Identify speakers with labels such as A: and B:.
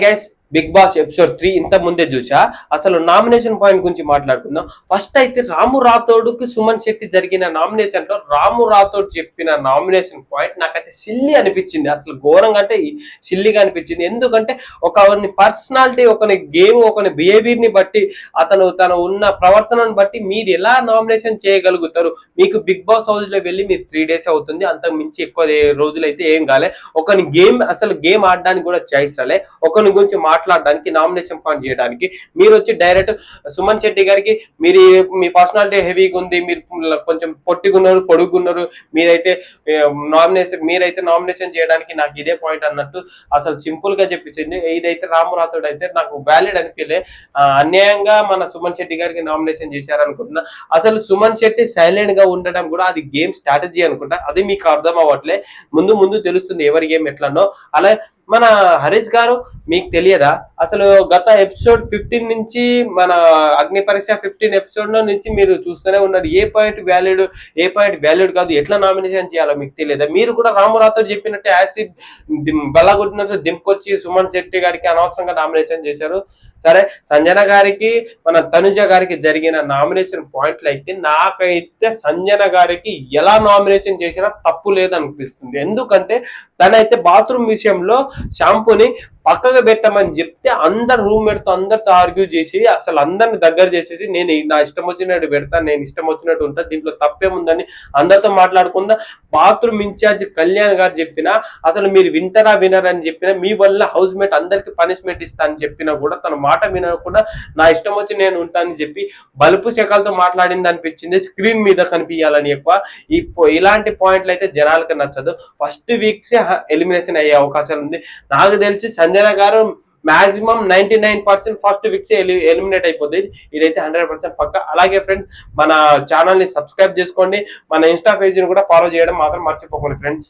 A: Guys, big boss episode 3 ఇంత ముందే చూసా. అసలు నామినేషన్ పాయింట్ గురించి మాట్లాడుకుందాం. ఫస్ట్ అయితే రాము రాథోడ్కి సుమన్ శెట్టి జరిగిన నామినేషన్ లో రాము రాథోడ్ చెప్పిన నామినేషన్ పాయింట్ నాకైతే సిల్లి అనిపించింది. అసలు ఘోరంగా అంటే సిల్లిగా అనిపించింది. ఎందుకంటే ఒకని పర్సనాలిటీ, ఒకని గేమ్, ఒకని బిహేవియర్ ని బట్టి, తన ఉన్న ప్రవర్తనను బట్టి మీరు ఎలా నామినేషన్ చేయగలుగుతారు? మీకు బిగ్ బాస్ హౌస్ లో వెళ్ళి మీరు 3 days అవుతుంది, అంతకు మించి ఎక్కువ రోజులు అయితే ఏం కాలే. ఒకని గేమ్, అసలు గేమ్ ఆడడానికి కూడా చాయిస్ రాలే. ఒకరి గురించి మాట్లాడడానికి, నామినేషన్ పాయింట్ చేయడానికి మీరు వచ్చి డైరెక్ట్ సుమన్ శెట్టి గారికి మీరు మీ పర్సనాలిటీ హెవీగా ఉంది, మీరు కొంచెం పొట్టిగున్నారు, పొడుగున్నారు, మీరైతే నామినేషన్ చేయడానికి నాకు ఇదే పాయింట్ అన్నట్టు అసలు సింపుల్ గా చెప్పించింది. ఇదైతే రాము రాథోడ్ అయితే నాకు వ్యాలిడ్ అనిపించలే. అన్యాయంగా మన సుమన్ శెట్టి గారికి నామినేషన్ చేశారనుకుంటున్నా. అసలు సుమన్ శెట్టి సైలెంట్ గా ఉండడం కూడా అది గేమ్ స్ట్రాటజీ అనుకుంటా. అది మీకు అర్థం అవ్వట్లే. ముందు ముందు తెలుస్తుంది ఎవరి గేమ్ ఎట్లనో. అలా మన హరీష్ గారు, మీకు తెలియదా అసలు గత ఎపిసోడ్ 15 నుంచి, మన అగ్ని పరీక్ష 15 ఎపిసోడ్ నుంచి మీరు చూస్తూనే ఉన్నారు. ఏ పాయింట్ వ్యాలిడ్ కాదు, ఎట్లా నామినేషన్ చేయాలో మీకు తెలియదా? మీరు కూడా రామురాతో చెప్పినట్టు యాసిడ్ బలగొట్టినట్టు దింపొచ్చి సుమన్ శెట్టి గారికి అనవసరంగా నామినేషన్ చేశారు. సరే, సంజన గారికి, మన తనుజ గారికి జరిగిన నామినేషన్ పాయింట్లు అయితే నాకైతే సంజన గారికి ఎలా నామినేషన్ చేసినా తప్పు లేదనిపిస్తుంది. ఎందుకంటే తనైతే బాత్రూమ్ విషయంలో షాంపూని పక్కగా పెట్టమని చెప్తే అందరు రూమ్మేట్ తో అందరితో ఆర్గ్యూ చేసి, అసలు అందరిని దగ్గర చేసేసి, నేను నా ఇష్టం వచ్చినట్టు పెడతాను, నేను ఇష్టం వచ్చినట్టు ఉంటా, దీంట్లో తప్పేముందని అందరితో మాట్లాడకుండా బాత్రూమ్ ఇన్ఛార్జ్ కళ్యాణ్ గారు చెప్పినా, అసలు మీరు వినరని చెప్పినా, మీ వల్ల హౌస్ మేట్ అందరికి పనిష్మెంట్ ఇస్తా అని చెప్పినా కూడా తన మాట వినకుండా నా ఇష్టం వచ్చి నేను ఉంటానని చెప్పి బలుపు శకాలతో మాట్లాడింది అనిపించింది. స్క్రీన్ మీద కనిపించాలని ఎక్కువ ఇలాంటి పాయింట్లు అయితే జనాలకు నచ్చదు. ఫస్ట్ వీక్స్ ఎలిమినేషన్ అయ్యే అవకాశాలు ఉంది. నాకు తెలిసి సంజన గారు మాక్సిమం 99% ఫస్ట్ వీక్స్ ఎలిమినేట్ అయిపోతుంది. ఇదైతే 100% పక్క. అలాగే ఫ్రెండ్స్, మన ఛానల్ ని సబ్స్క్రైబ్ చేసుకోండి. మన ఇన్స్టా పేజ్ ని కూడా ఫాలో చేయడం మాత్రం మర్చిపోకండి ఫ్రెండ్స్.